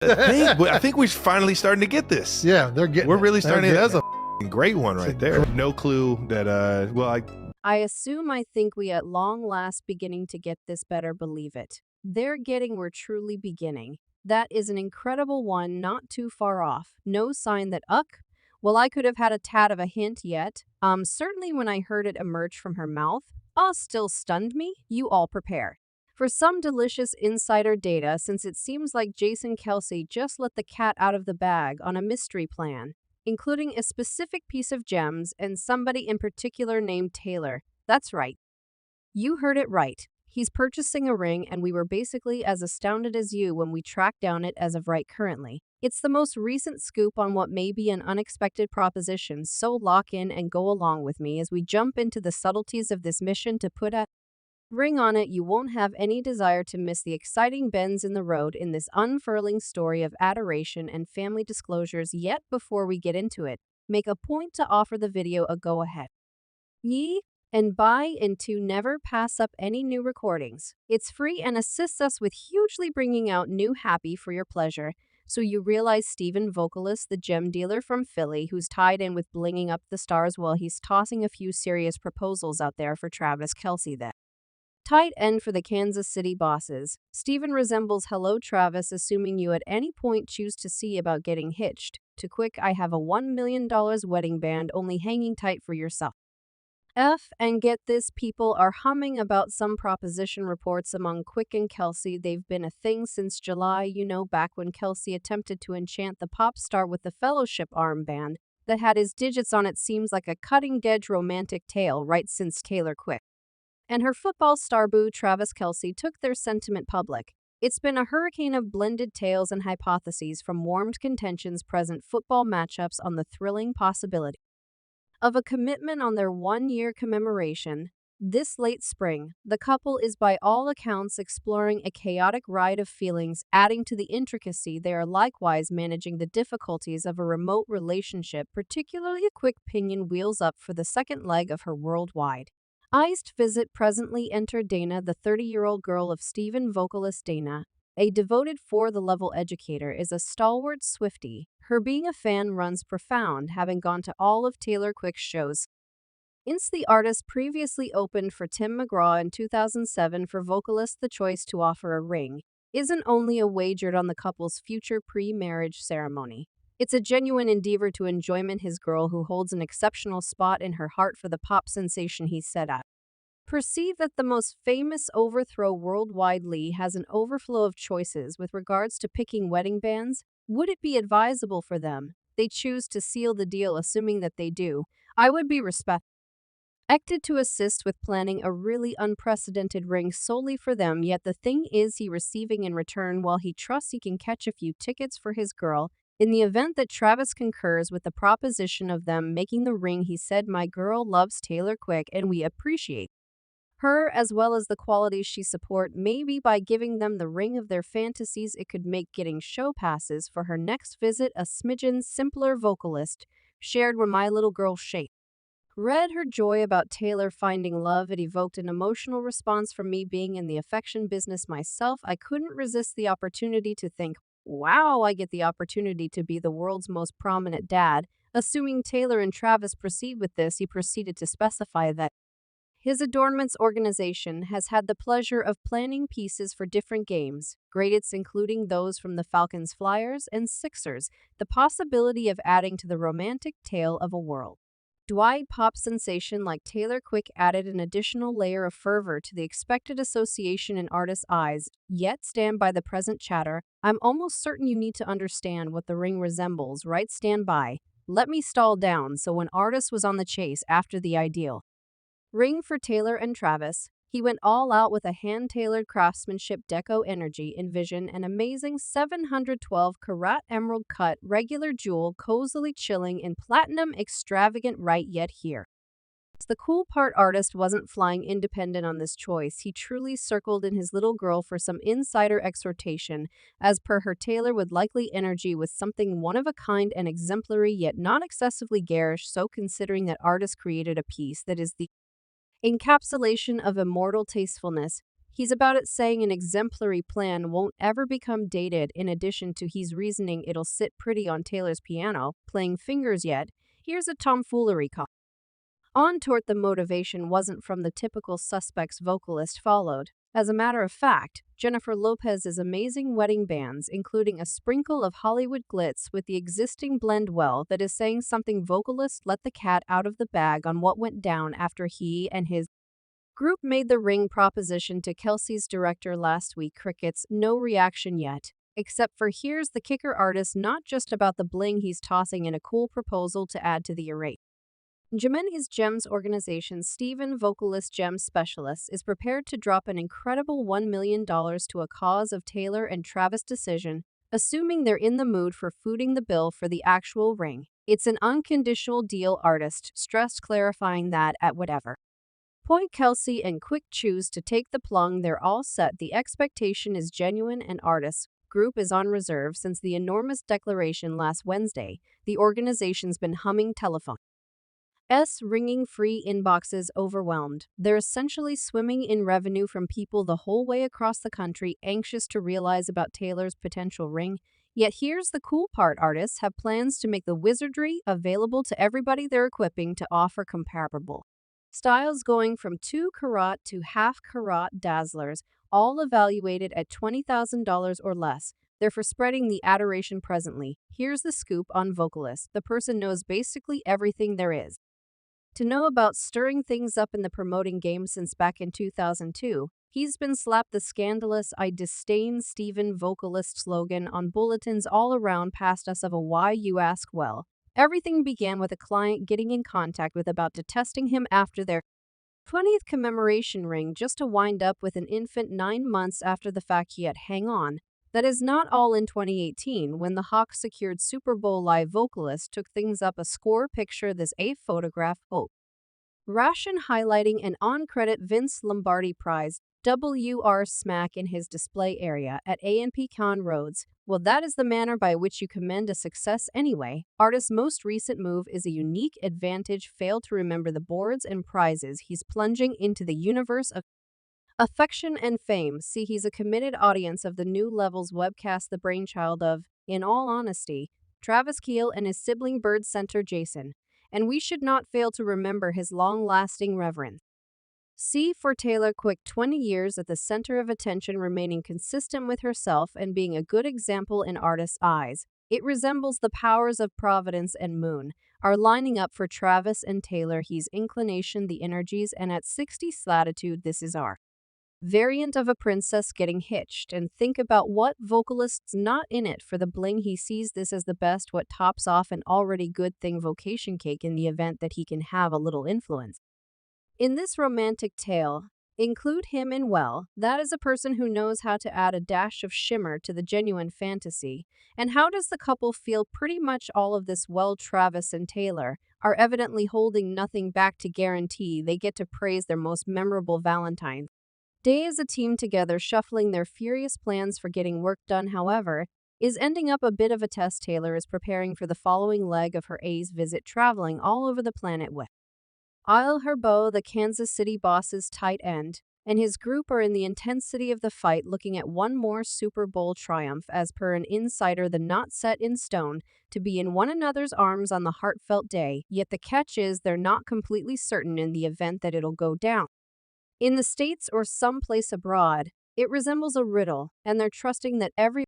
I think we're finally starting to get this. Yeah, they're getting. We're really starting. That's it. a great one right there. No clue that. I assume I think we at long last beginning to get this, better believe it. They're getting, we're truly beginning. That is an incredible one, not too far off. No sign that well, I could have had a tad of a hint yet. Certainly when I heard it emerge from her mouth. Still stunned me. You all prepare for some delicious insider data, since it seems like Jason Kelce just let the cat out of the bag on a mystery plan, including a specific piece of gems and somebody in particular named Taylor. That's right. You heard it right. He's purchasing a ring, and we were basically as astounded as you when we tracked down it as of right currently. It's the most recent scoop on what may be an unexpected proposition, so lock in and go along with me as we jump into the subtleties of this mission to put a ring on it. You won't have any desire to miss the exciting bends in the road in this unfurling story of adoration and family disclosures. Yet before we get into it, make a point to offer the video a go ahead and buy and to never pass up any new recordings. It's free and assists us with hugely bringing out new happy for your pleasure. So you realize Steven Vocalist, the gem dealer from Philly, who's tied in with blinging up the stars while he's tossing a few serious proposals out there for Travis Kelce, that tight end for the Kansas City bosses. Steven resembles Hello Travis, assuming you at any point choose to see about getting hitched. To quick, I have a $1 million wedding band only hanging tight for yourself. And get this, people are humming about some proposition reports among Quick and Kelce. They've been a thing since July, back when Kelce attempted to enchant the pop star with the Fellowship armband that had his digits on it. Seems like a cutting-edge romantic tale right since Taylor Quick and her football star boo Travis Kelce took their sentiment public. It's been a hurricane of blended tales and hypotheses, from warmed contentions, present football matchups on the thrilling possibility of a commitment on their one-year commemoration. This late spring, the couple is by all accounts exploring a chaotic ride of feelings. Adding to the intricacy, they are likewise managing the difficulties of a remote relationship, particularly a Quick pinion wheels up for the second leg of her worldwide iced visit. Presently enter Dana, the 30-year-old girl of Steven Vocalist. Dana, a devoted for-the-level educator, is a stalwart Swiftie. Her being a fan runs profound, having gone to all of Taylor Quick's shows. The artist previously opened for Tim McGraw in 2007 for Vocalist. The choice to offer a ring isn't only wagered on the couple's future pre-marriage ceremony. It's a genuine endeavor to enjoyment. His girl, who holds an exceptional spot in her heart for the pop sensation he set up. Perceive that the most famous overthrow worldwide. Lee has an overflow of choices with regards to picking wedding bands. Would it be advisable for them they choose to seal the deal? Assuming that they do, I would be expected to assist with planning a really unprecedented ring solely for them. Yet the thing is, he receiving in return, while he trusts he can catch a few tickets for his girl in the event that Travis concurs with the proposition of them making the ring. He said, "My girl loves Taylor Quick and we appreciate her as well as the qualities she support. Maybe by giving them the ring of their fantasies, it could make getting show passes for her next visit a smidgen simpler." Vocalist shared where my little girl shaped read her joy about Taylor finding love. It evoked an emotional response from me. Being in the affection business myself, I couldn't resist the opportunity to think, wow, I get the opportunity to be the world's most prominent dad. Assuming Taylor and Travis proceed with this, he proceeded to specify that his adornments organization has had the pleasure of planning pieces for different games, grades including those from the Falcons, Flyers, and Sixers, the possibility of adding to the romantic tale of a world wide pop sensation like Taylor Quick added an additional layer of fervor to the expected association in artists' eyes. Yet stand by the present chatter. I'm almost certain you need to understand what the ring resembles, right? Stand by. Let me stall down. So when artist was on the chase after the ideal ring for Taylor and Travis, he went all out with a hand-tailored craftsmanship, deco energy. Envision an amazing 712-carat emerald cut, regular jewel, cozily chilling in platinum, extravagant, right? Yet here the cool part, artist wasn't flying independent on this choice. He truly circled in his little girl for some insider exhortation. As per her, Taylor would likely energy with something one of a kind and exemplary, yet not excessively garish. So considering that artist created a piece that is the encapsulation of immortal tastefulness, He's about it saying an exemplary plan won't ever become dated, in addition to he's reasoning it'll sit pretty on Taylor's piano, playing fingers yet. Here's a tomfoolery call. On toward the motivation wasn't from the typical suspects vocalist followed. As a matter of fact, Jennifer Lopez's amazing wedding bands, including a sprinkle of Hollywood glitz with the existing blend well that is saying something vocalist let the cat out of the bag on what went down after he and his group made the ring proposition to Kelce's director last week. Crickets, no reaction yet. Except for here's the kicker, artist not just about the bling, he's tossing in a cool proposal to add to the array. Gemini's Gems organization, Steven, vocalist Gem Specialists, is prepared to drop an incredible $1 million to a cause of Taylor and Travis' decision, assuming they're in the mood for footing the bill for the actual ring. It's an unconditional deal, artist stressed, clarifying that at whatever point Kelce and Quick choose to take the plunge, they're all set. The expectation is genuine and artist group is on reserve since the enormous declaration last Wednesday. The organization's been humming telephone ringing, free inboxes overwhelmed. They're essentially swimming in revenue from people the whole way across the country anxious to realize about Taylor's potential ring. Yet here's the cool part, artists have plans to make the wizardry available to everybody they're equipping to offer comparable styles, going from 2-carat to half-carat dazzlers, all evaluated at $20,000 or less. They're for spreading the adoration presently. Here's the scoop on vocalist. The person knows basically everything there is to know about stirring things up in the promoting game since back in 2002. He's been slapped the scandalous "I disdain Steven" vocalist slogan on bulletins all around past us of a why you ask. Well, everything began with a client getting in contact with about detesting him after their 20th commemoration ring, just to wind up with an infant 9 months after the fact. Yet hang on. That is not all. In 2018, when the Hawks secured Super Bowl live, vocalist took things up a score. Picture this: a photograph, ration highlighting an on-credit Vince Lombardi Prize WR smack in his display area at A&P Con Roads. Well, that is the manner by which you commend a success anyway. Artist's most recent move is a unique advantage. Fail to remember the boards and prizes. He's plunging into the universe of affection and fame. See, he's a committed audience of the New Levels webcast, the brainchild of, in all honesty, Travis Keel and his sibling Bird Center Jason. And we should not fail to remember his long-lasting reverence. C for Taylor Quick, 20 years at the center of attention, remaining consistent with herself and being a good example in artists' eyes. It resembles the powers of Providence and Moon are lining up for Travis and Taylor. He's inclination, the energies, and at 60 latitude, this is our variant of a princess getting hitched. And think about what vocalist's not in it for the bling. He sees this as the best, what tops off an already good thing, vocation cake, in the event that he can have a little influence in this romantic tale. Include him in, well, that is a person who knows how to add a dash of shimmer to the genuine fantasy. And how does the couple feel? Pretty much all of this. Well, Travis and Taylor are evidently holding nothing back to guarantee they get to praise their most memorable Valentine's Day as a team together, shuffling their furious plans for getting work done, however, is ending up a bit of a test. Taylor is preparing for the following leg of her A's visit, traveling all over the planet with Isle Herbo, the Kansas City boss's tight end, and his group are in the intensity of the fight, looking at one more Super Bowl triumph. As per an insider, the not set in stone to be in one another's arms on the heartfelt day. Yet the catch is they're not completely certain in the event that it'll go down in the States or someplace abroad. It resembles a riddle, and they're trusting that every